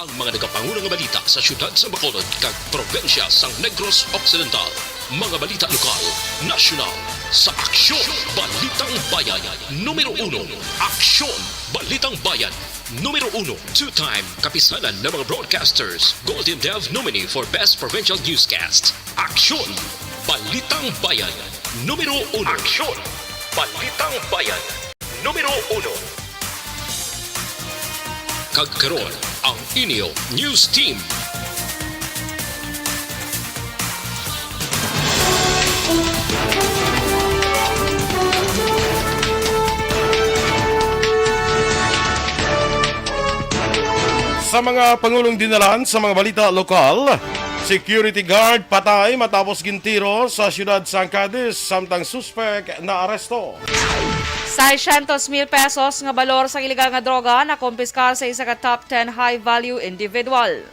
ang mga nagapangunang nga balita sa syudad sa Bacolod kag probensya sang Negros Occidental. Mga balita lokal, nasyonal, sa Aksyon Balitang Bayan. Numero 1, Aksyon Balitang Bayan. Numero 1, two-time kapisanan ng mga broadcasters, Golden Dev nominee for Best Provincial Newscast. Aksyon Balitang Bayan. Numero 1. Aksyon Balitang Bayan. Numero 1. Kagkaroon ang inyo News Team. Sa mga pangulong dinalan sa mga balita lokal, security guard patay matapos gintiro sa siyudad San Cadiz samtang suspek na aresto. 600,000 pesos nga balor sa iligal nga droga na kumpiskar sa isa ka top 10 high-value individual.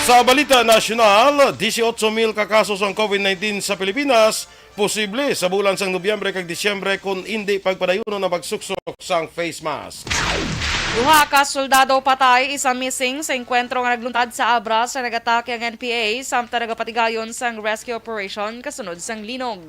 Sa balita nasyonal, 18,000 ka kasos ang COVID-19 sa Pilipinas, posible sa bulan sang Nobyembre kag Disyembre kung hindi pagpadayuno na pagsuksok sang face mask. Duha ka soldado patay, isa missing sa enkwentro nga nagluntad sa Abra sa nagatake ang NPA samtang nagapatigayon sang rescue operation kasunod sang linog.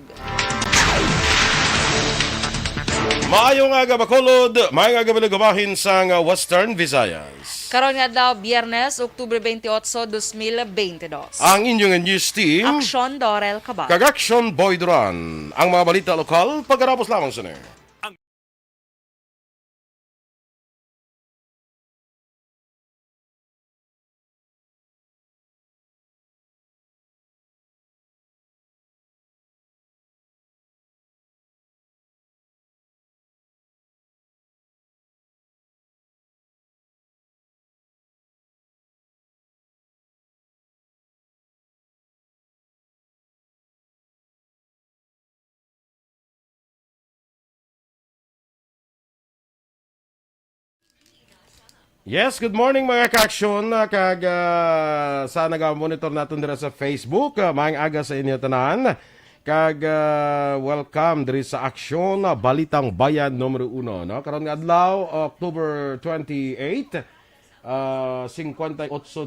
Maayong aga Bacolod, maayong aga Binugabahin sang Western Visayas. Karon nga daw Biyernes, Oktubre 28, 2022. Ang inyong news team, Aksyon Dorel Cabatu. kag Aksyon Boy Duran. Ang mga balita lokal, pagkarapos lamang sa Yes, good morning mga ka-aksyon. Sa nag-monitor natin dira sa Facebook. Maayong aga sa inyo tanan. Welcome diri sa Aksyon Balitang Bayan numero 1. No? Karon nga adlaw, October 28, 58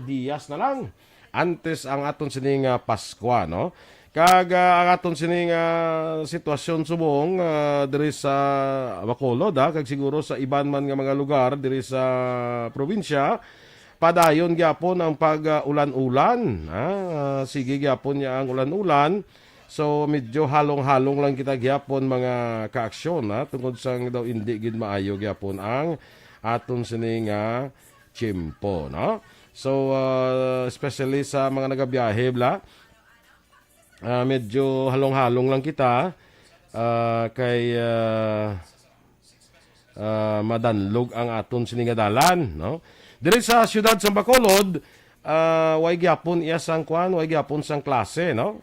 dias na lang. Antes ang aton sining Paskwa, no? Ang aton sining sitwasyon subong diri sa Bacolod, kag siguro sa iban man nga mga lugar diri sa probinsya, padayon gyapon ang pag-ulan-ulan. Sige gyapon niya ang ulan-ulan. So medyo halong-halong lang kita gyapon mga kaaksyon tungod sang daw hindi gid maayo gyapon ang aton sining tiyempo, no? So especially sa mga nagabiyahe bla, medyo halong-halong lang kita kay madanlog ang aton siningadalan, no? Diri sa siyudad sa Bacolod, way gyapon iya sang kwan, way gyapon sang klase, no?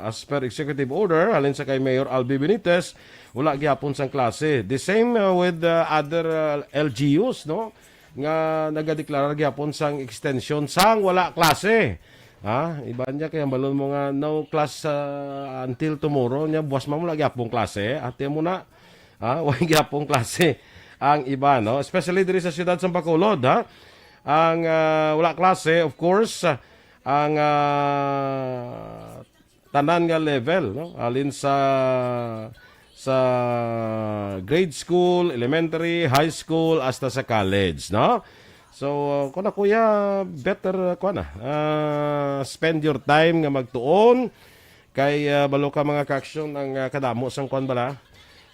As per executive order halin sa kay Mayor Albi Benitez, wala gyapon sang klase. The same with other LGUs, no? Nga nagadeklarar gyapon sang extension sang wala klase. Iba niya kaya balon mo nga no class until tomorrow niya buwas mo lagi apong klase. Ate mo na way gyapong klase ang iba, no? Especially diri sa siyudad sa Bacolod, ang wala klase of course ang tanan nga level, no? Alin sa grade school, elementary, high school hasta sa college, no? So, kuna kuya, better spend your time nga magtuon kay balo ka mga kaaksyon ang kadamo sang kwan bala,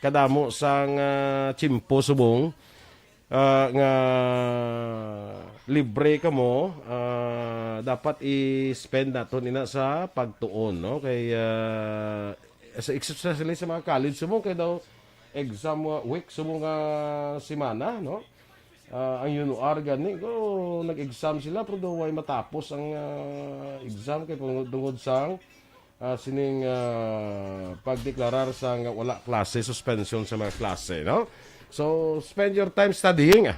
kadamo sang tiyempo subong nga libre ka mo, dapat i-spend naton ina sa pagtuon, no? Kay especially sa mga college subong kay daw exam week subong semana, no? Ang UNOR gani ko nag-exam sila pero way matapos ang exam kay tungod sang sining pagdeklarar sang wala klase, suspension sa mga klase, no? So spend your time studying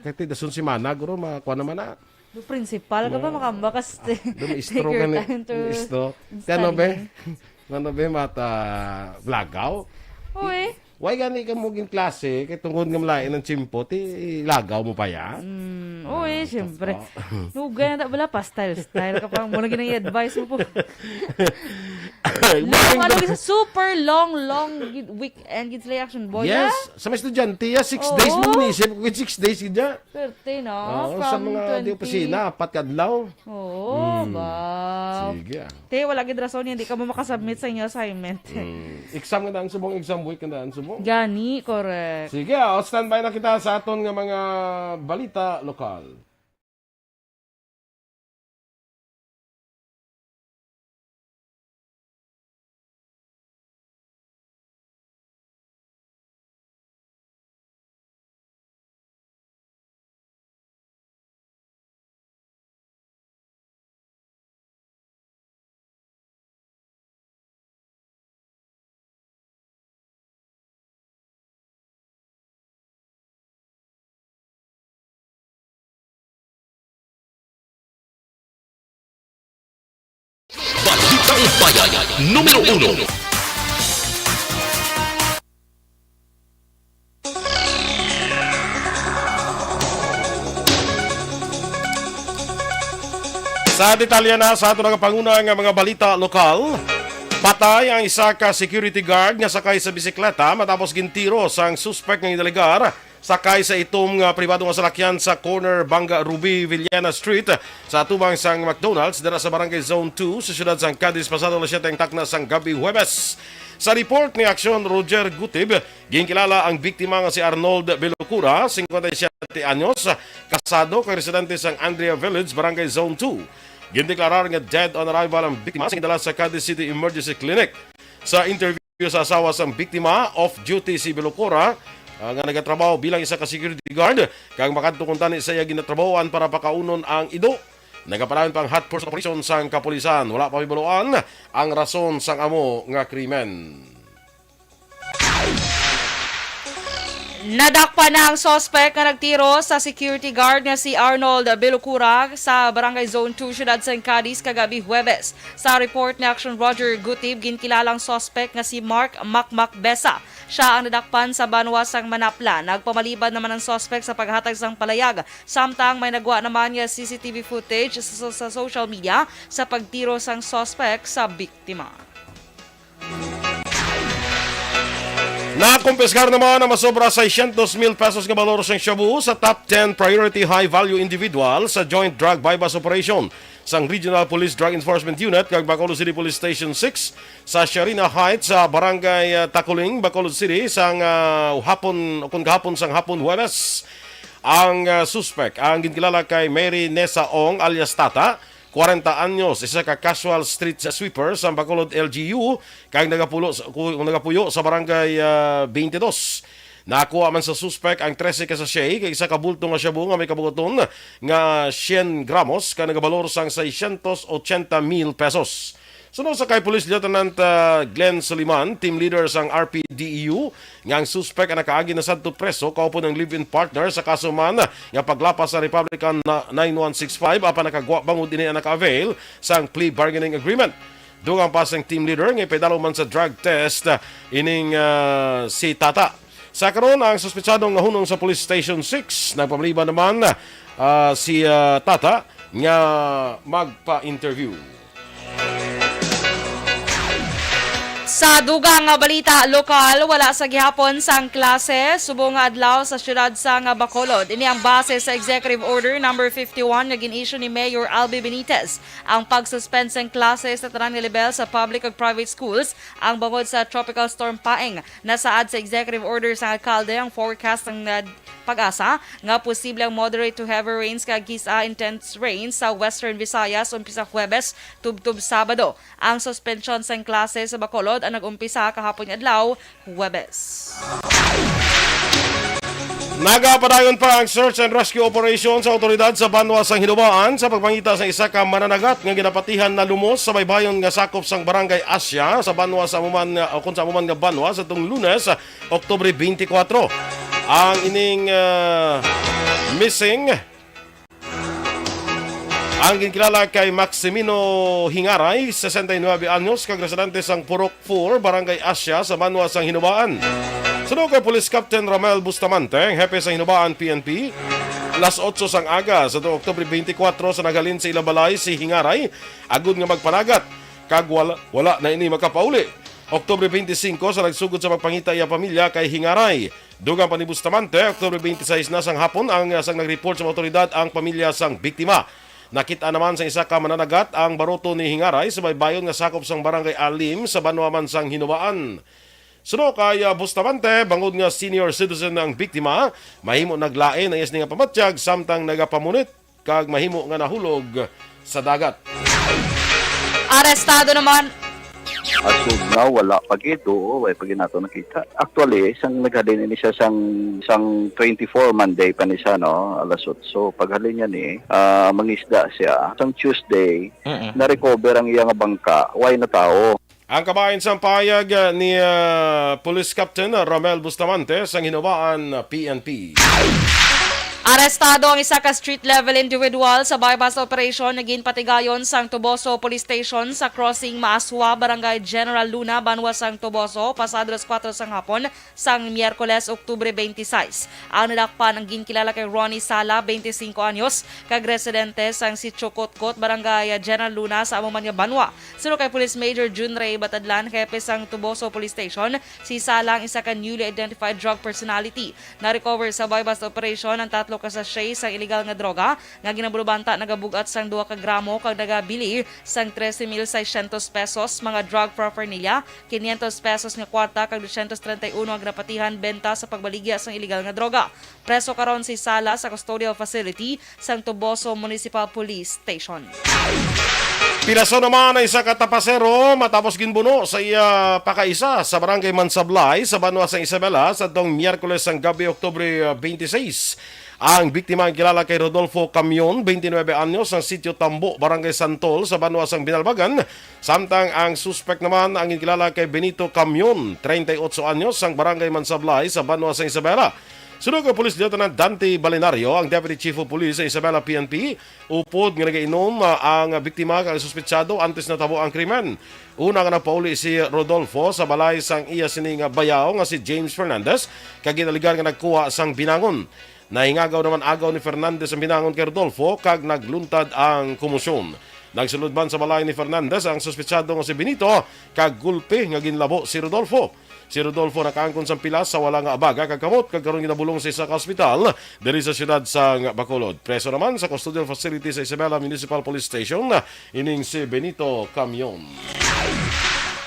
kay ti dason si mana guro makuha naman na Do principal ka ba makambakas take your time to study. Ano be mata vlagaw. Uy. Why gani ka mo gin klase kay tungkol nga malain ng chimpo ti lagaw mo pa ya? Uy, siyempre. Nugay na bala pa style ka pa mo na ginang advice mo po. Long super long weekend gid reaction boy. Yes, sa mga estudyante ya 6 days mo ni isip with 6 days gidya. Swerte no. Sa mga di opisina 4 kadlaw. Oo, ba. Sige. Te wala gid rason hindi ka mo makasubmit sa inyo assignment. Exam nga daan subong exam week nga daan subong. Gani, correct. Sige, standby na kita sa aton nga mga balita lokal. Balitang Bayan, numero 1. Sa detalye na sa ato panguna nga mga balita lokal, patay ang isa ka security guard nga sakay sa bisikleta matapos gintiro sang suspect nga idaligar sakay sa itong pribado nga salakyan sa corner Banga Ruby Villena Street sa atubang sang McDonald's dira sa Barangay Zone 2 sa siyudad sang Cadiz pasado alas 7 takna sang gabi Huwebes. Sa report ni Aksyon Roger Gutib, ginkilala ang biktima nga si Arnold Belocura, 57 anyos, kasado kay residente sang Andrea Village, Barangay Zone 2. Gindeklarar nga dead on arrival ang biktima sa dala sa Cadiz City Emergency Clinic. Sa interview sa asawa sang biktima, off-duty si Belocura, nga nagatrabaho bilang isa ka security guard, kang makadto kung tani sa iya ginatrabahoan para pakaunon ang ido. Nagapalayon pang hot pursuit operation sang kapulisan. Wala pa bibuloan ang rason sang amo nga krimen. Nadakpa na ang suspect na nagtiro sa security guard nga si Arnold Belocura sa Barangay Zone 2, Siyudad San Cadiz kagabi Huwebes. Sa report ni Action Roger Gutib, ginkilalang suspect nga si Mark Makmak Besa. Siya ang nadakpan sa banwasang Manapla. Nagpamaliban naman ang suspect sa paghatag sang palayag. Samtang may nagwa naman nga CCTV footage sa social media sa pagtiro sang suspect sa biktima. Nakumpeskar naman ang masobra 600,000 pesos nga balor sang shabu sa top 10 priority high-value individual sa Joint Drug Bypass Operation sang Regional Police Drug Enforcement Unit kag Bacolod City Police Station 6 sa Sharina Heights sa Barangay Takuling, Bacolod City sang kahapon sang hapon Huwebes. Ang suspect ang ginkilala kay Mary Nessa Ong alias Tata, 40 anyos, isa ka casual street sweeper sa Bacolod LGU kag nagapuyo sa Barangay 22. Nakuha man sa suspect ang 13 ka sachet kay isa ka bulto nga shabu nga may kabugoton nga 100 gramos ka nagabalor sang 680,000 pesos. Sunod sa kay Police Lieutenant Glenn Soliman, team leader sang RPDEU, nga ang suspect ang nakaagi na sadto preso kaupo ng live-in partner sa kaso man nga paglapas sa Republican 9165 apan nakagwa bangod din ang naka-avail sang plea bargaining agreement. Dugang pa sang team leader nga pedalo man sa drug test ining si Tata. Sa karon ang suspetsadong nga hunong sa Police Station 6 nagpamaliban naman si Tata nga magpa-interview. Sa dugang nga balita lokal, wala sa gihapon sang klase subong nga adlaw sa siyudad sa nga Bacolod. Ini ang base sa Executive Order number 51 nga gin-issue ni Mayor Albi Benitez. Ang pag-suspend sang klase sa tanang level sa public ug private schools ang bangod sa Tropical Storm Paeng. Nasaad sa Executive Order sa alkalde ang forecast ng pag-asa nga posible ang moderate to heavy rains kag kisa intense rains sa Western Visayas umpisa Huwebes tubtub Sabado. Ang suspension sang klase sa Bacolod ang nag-umpisa kahapon adlaw Huwebes. Nagapadayon pa ang search and rescue operation sa otoridad sa Banwa sang Hinubaan sa pagpangita sa isa ka mananagat nga ginapatihan na lumos sa baybayon nga sakop sang Barangay Asya sa Banwa sa amuman nga Banwa sa tung Lunes, Oktubre 24. Ang ining missing ang ginkilala kay Maximino Hingaray, 69 anyos, kag residente sang Purok 4, Barangay Asya sa Banwa sang Hinubaan. Sunod kay Police Captain Ramel Bustamante, ang hepe sa Hinubaan PNP. Alas 8 sang aga sa Oktubre 24 sa nagalin sa Ilabalay si Hingaray, agud nga magpanagat kag wala na ini makapauli. Oktubre 25 sa nagsugod sa magpangita iya pamilya kay Hingaray. Dugang pa ni Bustamante, Oktubre 26 na sang hapon ang sang nag-report sa otoridad ang pamilya sang biktima. Nakita naman sa isa ka mananagat ang baruto ni Hingaray sa baybayon nga sakop sang barangay Alim sa Banwaman sang Hinubaan. Suno kay Bustamante, bangod nga senior citizen ng biktima, mahimo naglain ang yes nga pamatsyag samtang nagapamunit kag mahimo nga nahulog sa dagat. Arestado naman As of now, wala pa gito. Wala pa nato nakita. Actually, isang naghalin ini siya sang 24 Monday pa ni siya, no? Alas 8. So, paghalin niya ni, mangisda siya. Sang Tuesday, na-recover ang iyang bangka. Why na tao? Ang kabayan sa payag ni Police Captain Ramel Bustamante sa Hinubaan PNP. Arestado ang isa ka street-level individual sa bypass operation naging patigayon sang Tuboso Police Station sa crossing Maaswa, Barangay General Luna, Banwa sang Tuboso, pasado alas 4 sang hapon sang Miyerkules, Oktubre 26. Ang nadakpan ang ginkilala kay Ronnie Sala, 25 anyos, kag residente sang Sitio Kotkot, Barangay General Luna sa amuman nga Banwa. Suno kay Police Major Jun Ray Batadlan, hepe sang Tuboso Police Station, si Sala ang isa ka newly identified drug personality. Na-recover sa bypass operation ang tatlo ka sachet sang illegal nga droga nga ginabulubanta nagabugat sang 2 ka gramo kag nagabili sang 13,600 pesos mga drug paraphernalia, 500 pesos nga kwarta kag 231 ang napatihan benta sa pagbaligya sang illegal nga droga. Preso karon si Sala sa custodial facility sang Tuboso Municipal Police Station. Piraso naman ay isa katapasero matapos ginbuno sa iya pakaisa sa barangay Mansablay sa Banwa sang Isabela sa tong Miyerkules sang gabi, Oktubre 26. Ang biktima ang kilala kay Rodolfo Camyon, 29 anyos, ang Sitio Tambo, Barangay Santol sa Banwa sang Binalbagan. Samtang ang suspect naman ang kilala kay Benito Camyon, 38 anyos, ang Barangay Mansablay sa Banwa sang Isabela. Sunod kay Police Lieutenant Dante Balinario, ang Deputy Chief of Police sa Isabela PNP, upod nga nagainom ang biktima kag suspetsado antes na tabo ang krimen. Una nga napauli si Rodolfo sa balay sang iya sining bayaw nga si James Fernandez, kag ginaligan nga nagkuha sang binangon. Nahingagaw naman agaw ni Fernandez ang binangon kay Rodolfo kag nagluntad ang kumusyon. Nagsulod man sa balay ni Fernandez ang suspetsado nga si Benito kag gulpe nga ginlabo si Rodolfo. Si Rodolfo nakaangkon sa pilas sa wala nga abaga kag kamot kag karon ginabulong sa isa ka ospital diri sa siyudad sang Bacolod. Preso naman sa custodial facility sa Isabela Municipal Police Station ining si Benito Camyon.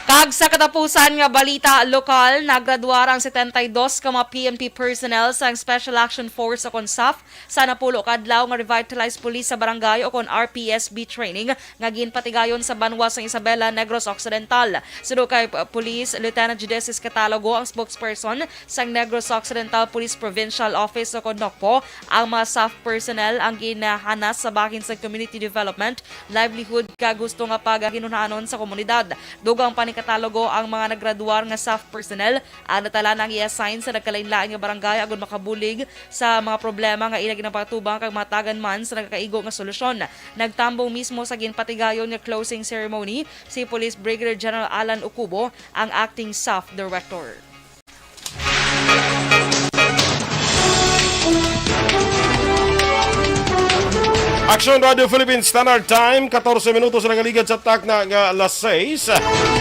Kag sa katapusan nga balita lokal, nagraduar ang 72 ka mga PNP personnel sa Special Action Force o KONSAF sa napulo kadlaw nga revitalized police sa barangay o kon RPSB training nga ginpatigayon sa Banwa sang Isabela, Negros Occidental. Suno kay Police Lieutenant Judesis Catalogo, ang spokesperson sang Negros Occidental Police Provincial Office o kon NOCPO, ang mga SAF personnel ang ginahanas sa bahin sa community development, livelihood kag gusto nga pagahinunanon sa komunidad. Dugang Katalogo ang mga nagraduar nga SAF personnel ang natala nang i-assign sa nagkalain-lain nga barangay agud makabulig sa mga problema nga ila ginapatubang kag matagan man sa nagkaigo nga solusyon. Nagtambong mismo sa ginpatigayon nga closing ceremony si Police Brigadier General Alan Ukubo, ang acting SAF director. Aksyon Radio Philippines Standard Time, 14 minutos na nagaligad sa tak na alas 6.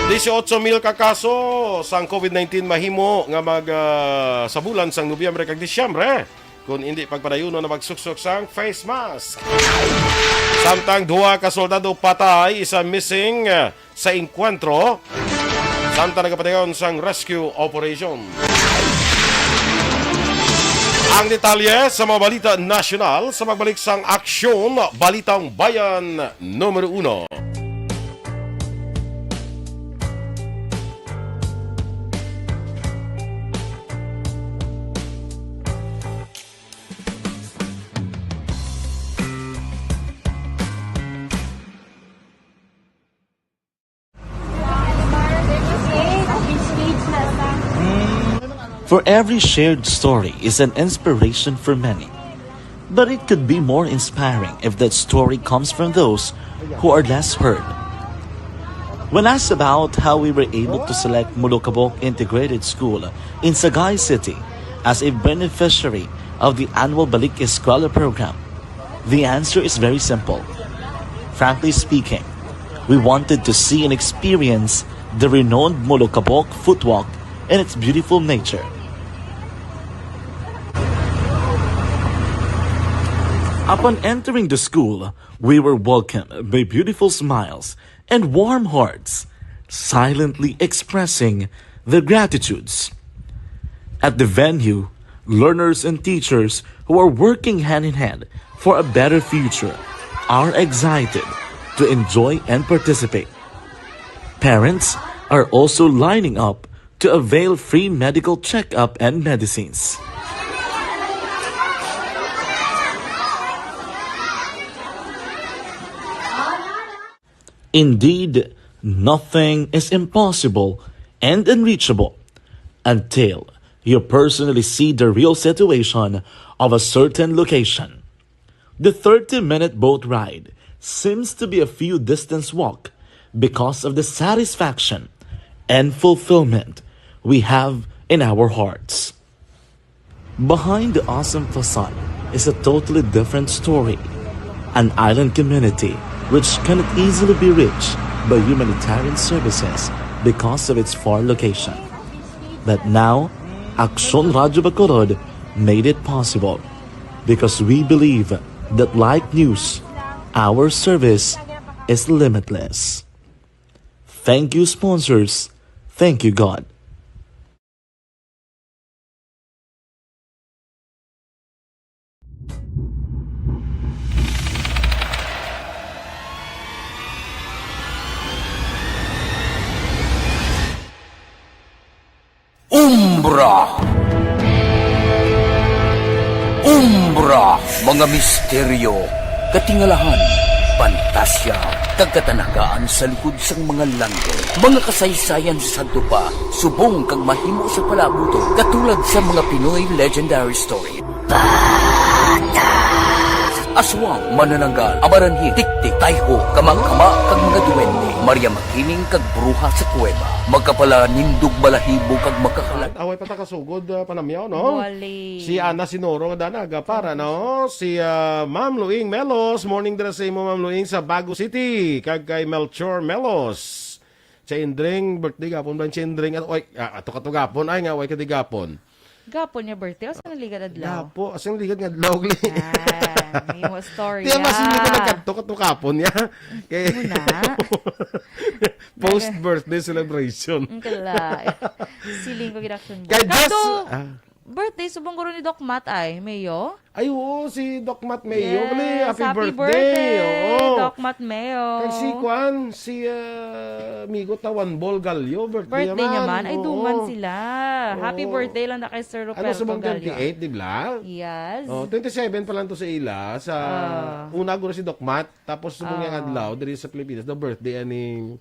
18,000 ka kaso sang COVID-19 mahimo nga sa bulan sang Nobyembre kag Disyembre kung hindi pagpadayuno na magsuksok sang face mask. Samtang 2 ka soldado patay, isa missing sa enkwentro. Samtang nagapadayon sang rescue operation. Ang detalye sa mga balita nasyonal sa magbalik sang Aksyon, Balitang Bayan, Numero 1. For every shared story is an inspiration for many. But it could be more inspiring if that story comes from those who are less heard. When asked about how we were able to select Mulukabok Integrated School in Sagay City as a beneficiary of the annual Balik Eskwela program, the answer is very simple. Frankly speaking, we wanted to see and experience the renowned Mulukabok footwalk and its beautiful nature. Upon entering the school, we were welcomed by beautiful smiles and warm hearts, silently expressing their gratitudes. At the venue, learners and teachers who are working hand in hand for a better future are excited to enjoy and participate. Parents are also lining up to avail free medical checkup and medicines. Indeed, nothing is impossible and unreachable until you personally see the real situation of a certain location. The 30-minute boat ride seems to be a few distance walk because of the satisfaction and fulfillment we have in our hearts. Behind the awesome facade is a totally different story. An island community which cannot easily be reached by humanitarian services because of its far location. But now, Aksyon Radio Bacolod made it possible because we believe that like news, our service is limitless. Thank you, sponsors. Thank you, God. Umbra, mga misteryo, katingalahan, pantasya, kagkatanagaan sa likod sang mga langit, mga kasaysayan sa dupa, subong kag mahimo sa palabuto, katulad sa mga Pinoy legendary story. Aswang, manananggal, amaranhi, tiktik, tayho, kamang-kama, kag mga duwende, Maria Makining, kag bruha sa kuweba, magkapala nindog balahibo, kag makakalat. Away pa ta kasugod panamyaw, no? Wali. Si Ana Sinoro nga danaga para, no? Si Ma'am Luing Melos, morning dira sa imo Ma'am Luing sa Bago City, kag kay Melchor Melos. Sa Indring, birthday gapon ba si Indring? Ato katugapon, ay nga, way kadigapon. Gapon niya birthday. O saan naligad adlaw? Gapo, asang ligad nga logli. May mo story. Tiyan mas hindi ko nagkanto katukapon niya. Kaya, Muna. post-birthday celebration. Ang kala. Siling ko ginaksyon. Kay Jess, Birthday, subong guro ni Doc Matt ay. Mayo? ay oo, si Doc Matt Mayo. Yes, Happy birthday. Oo. Doc Matt Mayo. Kay si Kwan, si Migo Tawan Bol Galyo, birthday Birthday naman. Ay, Oo. duman sila. Happy Oo. birthday lang na kay Sir Roberto Ano sa mga Gallo. 28, di ba? Yes. Oh, 27 pa lang to sa ila. Sa una guro si Doc Matt, tapos subong yung adlaw diri sa Pilipinas, the birthday aning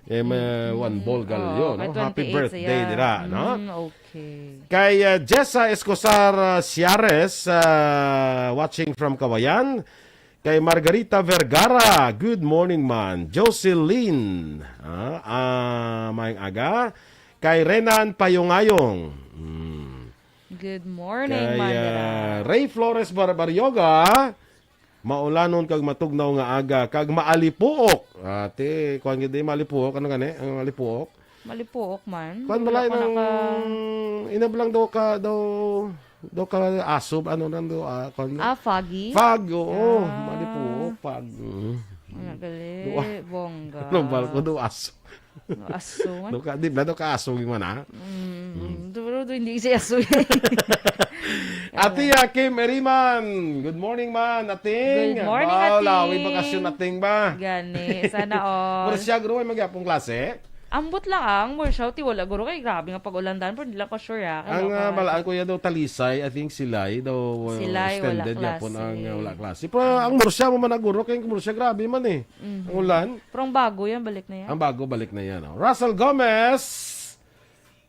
Juan Bol Galyo, no? Happy birthday dira, no? Okay. Kay Jessa Escosar Ciares, watching from Kawayan. Kay Margarita Vergara, good morning man. Jocelyn, mayang aga. Kay Renan Payongayong. Good morning, Kay Mandara. Ray Flores Barbaryoga, maulanon kag matugnaw nga aga kag maalipuok. Ate, kuan gid maalipuok ano gani? Ang maalipuok. Malipuok man. Kuan balay nang inablang daw ka asob ano nang do kuan. Foggy. Fag, oo. Maalipuok, fag. Ano gali? Bongga. Ano balko do aso. Aso. Do ka di ba do ka aso gi man ha? Pero hindi siya aso. Ate Kim Eriman, good morning man, ating. Good morning, ating. Lawi bakasyon ating ba? Gani. Sana all. Pero siya guro ay magyapong klase. Ambot lang ang more shouty wala guro kay grabe nga pag-ulandan pero hindi lang ko sure ya. Ang balaan ko yan daw Talisay, I think Silay daw Silay, wala extended yapon klase. ang wala klase. Pero ang Mursya mo man naguro kay Mursya grabe man eh. Ang ulan. Pero ang bago yan, balik na yan. Ang bago balik na yan. Oh. Russell Gomez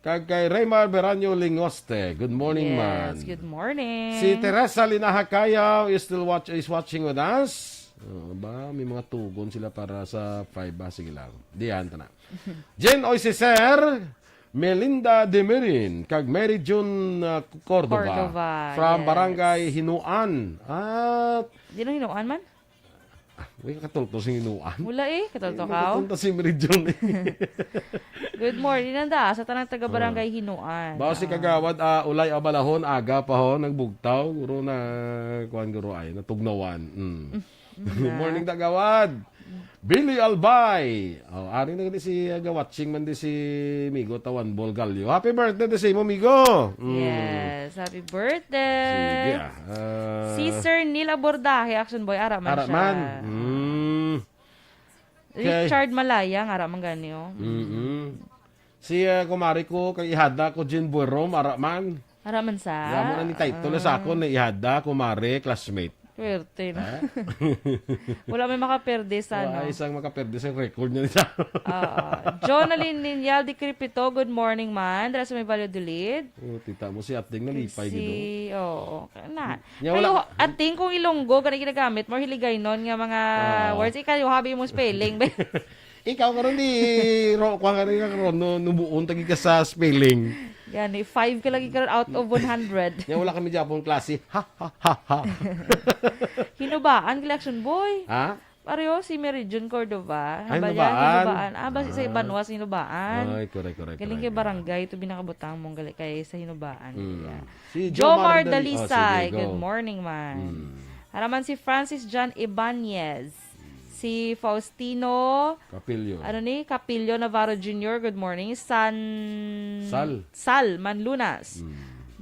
kag kay Raymar Beranyo Lingoste. Good morning man. Yes, good morning. Si Teresa Linahakayaw is watching with us. May mga tugon sila para sa 5 ba? Sige lang. Diyan na. Jen Oisiser, Melinda Demirin, kag Mary June Cordova, from yes. Barangay Hinuan. Di na hinuan man? Uy, katulto si Hinuan. Wala katulto ka. Katulto si Mary June. Good morning, nanda. Sa tanang taga-barangay Hinuan. Bawa si Kagawad, ulay abalahon, aga pa ho, nagbugtaw. Guro na, kuhan guro ay, natugnawan. Good morning, Kagawad. Billy Albay. Ari na si watching man di si Migo Tawan Bolgalyo. Happy birthday di sa imo, Migo. Yes, happy birthday. Sige Si Sir Neil Abordahe, Aksyon Boy, araman siya. Araman. Richard Malayang, araman ganyo. Si kumari ko, kay ihada ko Jean Buerom, araman. Araman sa? Yamo na ni title sa ako na ihada, kumari, classmate. Swerte na. Wala may makaperde sa ano. Isang makaperde sa record niya nila. Jonalyn Linyal di Cripito, good morning man. Dara sa may value delete. Tita mo si Ating nalipay gido. Oo. Na. Nya Kayo, wala- Ating kung ilonggo, ganun ginagamit mo, hiligay nun nga mga words. Ikaw, habi mo spelling. Ikaw karon di kuha ka rin karon nubuon tagi ka sa spelling. Yan, 5 ka lagi karon out of 100. Nya wala kami Japon klase. Ha ha ha ha. Hinubaan, Aksyon Boy. Ha? Pareho si Mary June Cordova. Ay, Hinubaan. Basi sa Ibanwas, Hinubaan. Ay, correct. Galing kay barangay, ito binakabutang mong galing kay sa Hinubaan. Yeah. Si Jomar Dalisay. Dalisay, good morning man. Haraman si Francis John Ibanez. Si Faustino Capillo Navarro Jr., good morning. Sal Manlunas.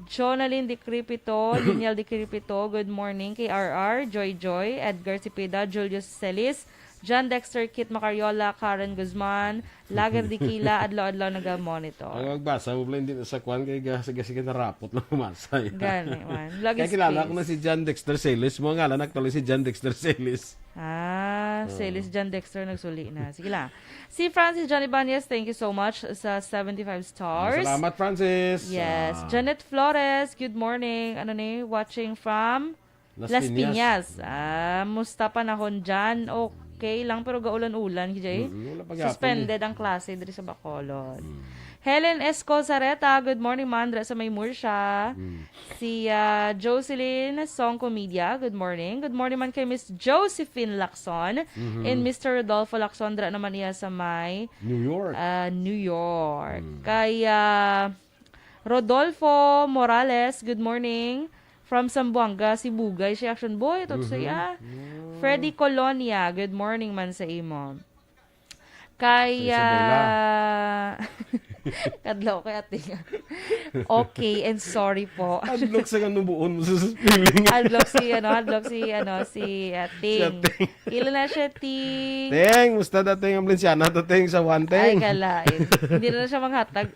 Jonalyn Di Cripito, Linial Di Cripito, good morning. Kay RR, Joy, Edgar Cepeda, Julius Celis, John Dexter, Kit Macariola, Karen Guzman, Lager Di Kila, adlaw-adlaw nag-monitor. Ang magbasa mo pala hindi na sa kwan kay sige narapot lang umasay. Gani man. Lagi Kaya kilala space. ko na si John Dexter Celis. Mga ngalan actually si John Dexter Celis. Celis John Dexter nagsuli na. Sige lang. Si Francis John Ibanez, thank you so much sa 75 stars. Salamat, Francis. Yes. Janet Flores, good morning. Watching from Las Piñas. Musta panahon dyan? Okay lang, pero gaulan-ulan, Kijay. Wala pa gyapon Suspended ang klase diri sa Bacolod. Helen Escozareta, good morning, Mandra sa may Mursha. Si Jocelyn Songco Media, good morning. Good morning man kay Miss Josephine Lacson and Mr. Rodolfo Lacson, dra naman niya sa may New York. New York. Kay Rodolfo Morales, good morning. From Zamboanga, si Bugay, si Aksyon Boy. Ito siya. Freddy Colonia, good morning man sa imo. Kay kadlaw kay ating. Okay and sorry po. Adlock sa kanubuon mo sa spelling. Adlock si Ting. Kila na siya, Ting. Teng, musta dating ang Balenciana dating sa one Ay, Teng. kalain. Hindi na siya manghatag.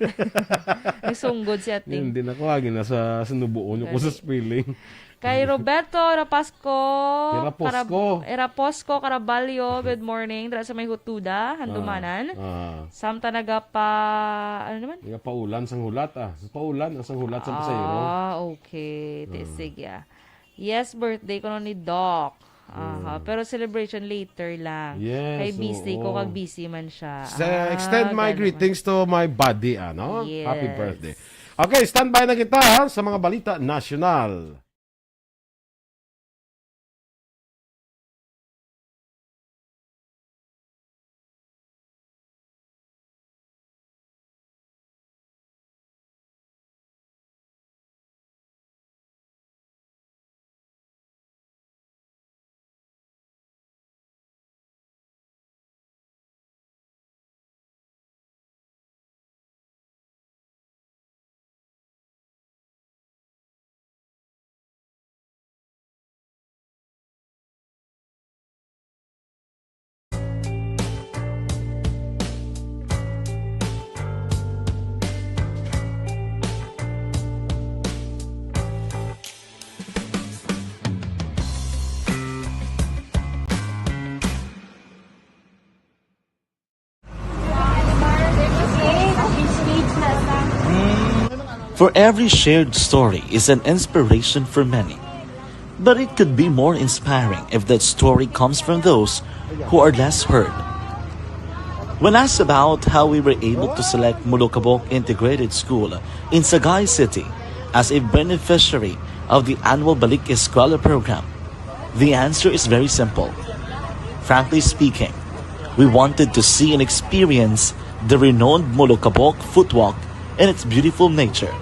Nagsunggod si Ting. Hindi na ko agin na sa sinubuon ko sa spelling. Kay Roberto Eraposco. Eraposco Caraballo, good morning. Dara sa may Hutuda, Handumanan. Samta ano naman? Nga paulan sang hulat Paulan ang sang hulat sa pasayro. Okay. Sige. Yes, birthday ko ni Doc. Pero celebration later lang. Yes, Kay busy ko, kag busy man siya. Extend my ganun. greetings to my buddy, Yes. Happy birthday. Okay, standby na kita sa mga balita nasyonal. For every shared story is an inspiration for many. But it could be more inspiring if that story comes from those who are less heard. When asked about how we were able to select Mulukabok Integrated School in Sagay City as a beneficiary of the annual Balik Eskwela program, the answer is very simple. Frankly speaking, we wanted to see and experience the renowned Mulukabok footwalk and its beautiful nature.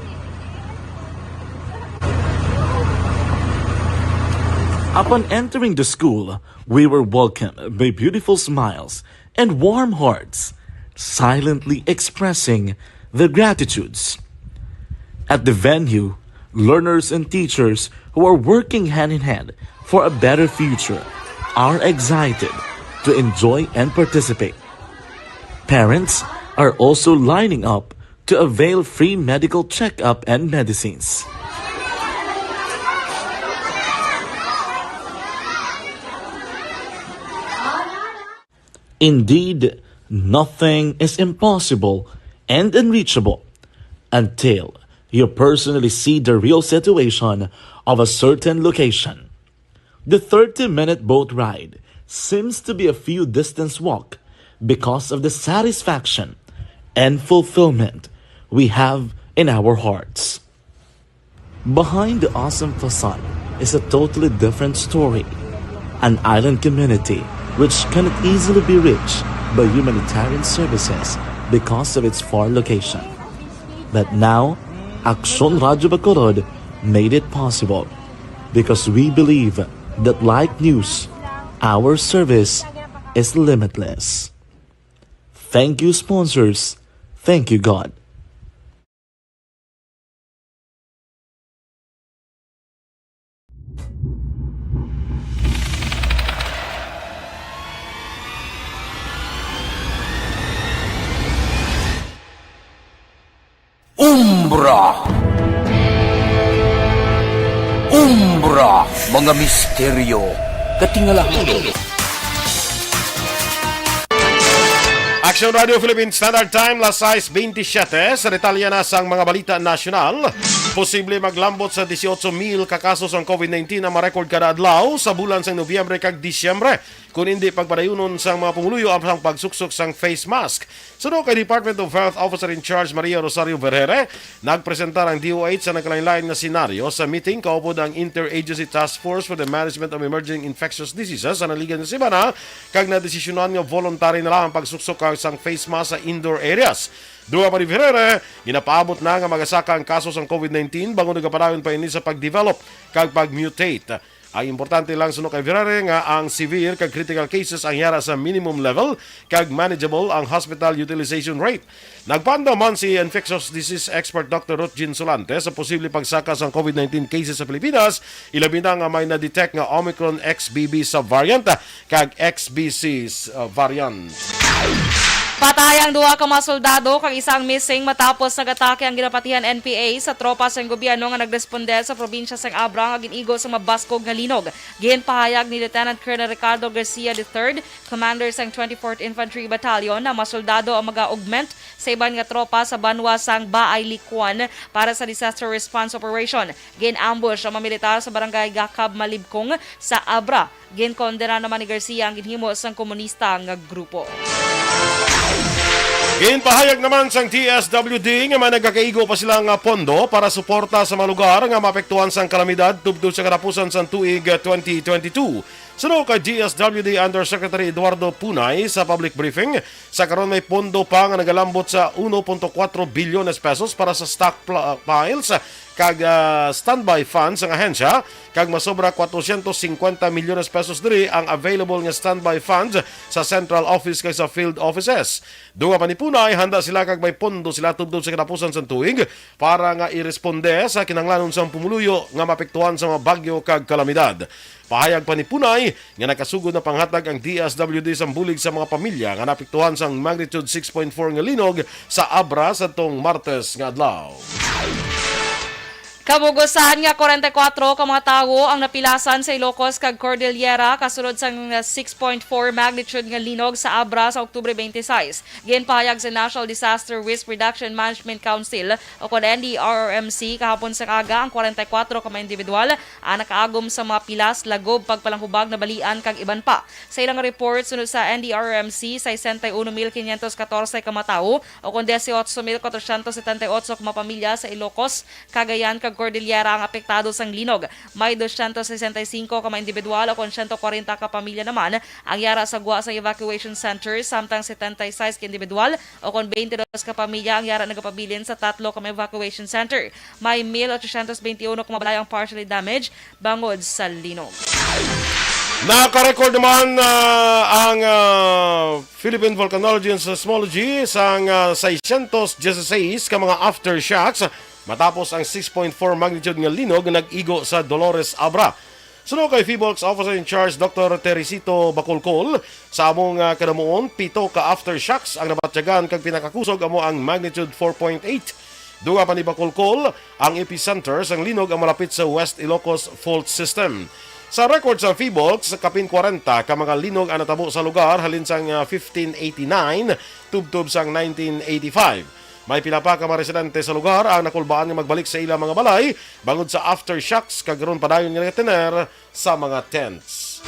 Upon entering the school, we were welcomed by beautiful smiles and warm hearts, silently expressing their gratitudes. At the venue, learners and teachers who are working hand in hand for a better future are excited to enjoy and participate. Parents are also lining up to avail free medical checkup and medicines. Indeed, nothing is impossible and unreachable until you personally see the real situation of a certain location. The 30-minute boat ride seems to be a few distance walk because of the satisfaction and fulfillment we have in our hearts. Behind the awesome facade is a totally different story. An island community which cannot easily be reached by humanitarian services because of its far location. But now, Aksyon Radio Bacolod made it possible because we believe that like news, our service is limitless. Thank you, sponsors. Thank you, God. Umbra! Umbra! Mga misteryo, katingalahan. Aksyon Radio Philippines Standard Time, las 6:27. Sa detalya na sang mga balita nasyonal, posible maglambot sa 18,000 kakasos ang COVID-19 ang marecord kada adlaw sa bulan sang Nobyembre kag Disyembre. Kung hindi pagpadayunon sang mga pumuluyo ang pagsuksok sang face mask. Suno kay Department of Health Officer in Charge Maria Rosario Vergere, nagpresentar ang DOH sa nagkalain-lain na senaryo sa meeting kaupod ang Interagency Task Force for the Management of Emerging Infectious Diseases sa naligan ng Sibana, kag na-desisyonan nga voluntary na lang ang pagsuksok sang face mask sa indoor areas. Duwa pa ni Vergere, ginapaabot na nga magasaka ang kaso sang COVID-19 bago nagapadayon pa ini sa pag-develop kag pag-mutate. Ay importante lang suno kay Vergere nga ang severe kag critical cases ang yara sa minimum level kag manageable ang hospital utilization rate. Nagpanda man si infectious disease expert Dr. Ruth Jean Solante sa posible pagsaka sa COVID-19 cases sa Pilipinas, ilabi na nga may na-detect nga Omicron XBB subvariant kag XBC variant. Patayang duha ka mga soldado kag isang missing matapos nagatake ang ginapatihan NPA sa tropa sa gobyerno nga nagresponde sa probinsya sang Abra nga ginigo sa mabaskog nga linog. Ginpahayag ni Lieutenant Colonel Ricardo Garcia III, commander sang 24th Infantry Battalion, na mga soldado ang mag-augment sa iban nga tropa sa banwa sang Baay Likwan para sa disaster response operation. Gin-ambush ang mga militar sa barangay Gakab Malibkong sa Abra. Gin-kondena naman ni Garcia ang ginhimo sang komunista nga grupo. Ginpahayag naman sang TSWD nga may nagkakaigo pa silang pondo para suporta sa mga lugar nga maapektuhan sang kalamidad tubtod sa katapusan sang tuig 2022. Suno kay DSWD Undersecretary Eduardo Punay sa public briefing, sa karon may pondo pa nga nagalambot sa 1.4 bilyones pesos para sa stockpiles kag standby funds ang ahensya, kag masobra 450 milyones pesos diri ang available nga standby funds sa central office kag sa field offices. Duwa pa ni Punay, handa sila kag may pondo sila tubtod sa katapusan sa tuig para nga iresponde sa kinahanglanon sang pumuluyo nga mapektuhan sa mga bagyo kag kalamidad. Pahayag pa ni Punay nga nakasugod na panghatag ang DSWD sa bulig sa mga pamilya nga napektuhan sang magnitude 6.4 nga linog sa Abra sa tong Martes nga adlaw. Kabugusan nga 44 ka mga tawo ang napilasan sa Ilocos kag Cordillera kasunod sa 6.4 magnitude nga linog sa Abra sa Oktubre 26. Ginpahayag sa National Disaster Risk Reduction Management Council o kon NDRRMC kahapon sa kaga ang 44 ka mga individual ang nakaagom sa mga pilas, lagob, pagpalanghubag na balian kag iban pa. Sa ilang report sunod sa NDRRMC sa 61,514 ka mga tawo o kon 18,478 ka mga pamilya sa Ilocos, Cagayan kag Cordillera ang apektado sang linog. May 265 ka mga individual o kon 140 ka pamilya naman ang yara sa guwa sa evacuation center samtang 76 ka individual o kon 22 ka pamilya ang yara nagapabilin sa 3 ka mga evacuation center. May 1,821 ka mga balay ang partially damaged bangod sa linog. Nakarecord naman ang Philippine Volcanology and Seismology sang 616 ka mga aftershocks matapos ang 6.4 magnitude nga linog nag-igo sa Dolores, Abra. Suno kay PHIVOLCS Officer in Charge Dr. Teresito Bacolcol, sa among kadamuon, 7 ka aftershocks ang nabatyagan kag pinakakusog amo ang magnitude 4.8. Duga pa ni Bacolcol, ang epicenter sang linog ang malapit sa West Ilocos Fault System. Sa record sa PHIVOLCS, kapin 40 ka mga linog ang natabo sa lugar halin sang 1589, tubtub sang 1985. May pila pa ka mga residente sa lugar ang nakulbaan nga magbalik sa ilang mga balay bangod sa aftershocks kagron padayon nga tener sa mga tents.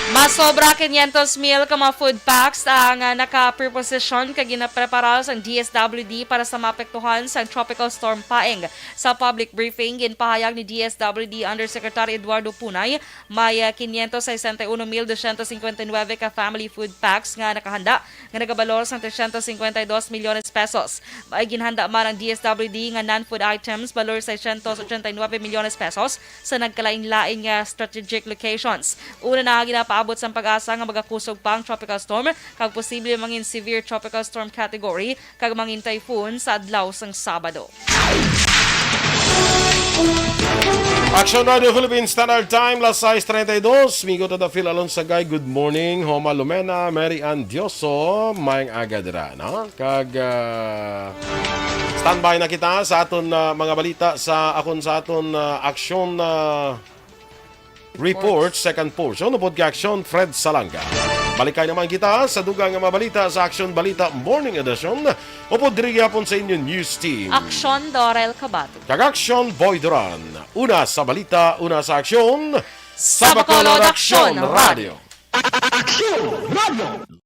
Mas sobra 500,000 ka mga food packs ang naka-preposition kag ginaprepara sa DSWD para sa maapektuhan sa Tropical Storm Paeng. Sa public briefing, ginpahayag ni DSWD Undersecretary Eduardo Punay, may 561,259 ka family food packs nga nakahanda nga nagabalor sa 352 milyones pesos. May ginhanda man ang DSWD nga non-food items balor sa 189 milyones pesos sa nagkalain-laing strategic locations. Una na ginapaabot sa pag-asa nga magakusog pa ang tropical storm kag posible mangin severe tropical storm category kag mangin typhoon sa adlaw sang Sabado. Aksyon Radio Philippines Standard Time, las 6:32. Migo to the Phil Alon Sagay. Good morning. Homa Lumena, Mary Ann Dioso, mayang aga dira, no? Kag standby na kita sa aton mga balita sa aton aksyon report, second portion. Upod ka Aksyon, Fred Salanga. Balikay naman kita sa dugang nga mabalita sa Aksyon Balita Morning Edition. Upod diri gyapon sa inyong news team. Aksyon, Dorel, Cabatu. Kag Aksyon, Boy Duran. Una sa balita, una sa aksyon. Sa Bacolod Aksyon Radio. Aksyon Radio.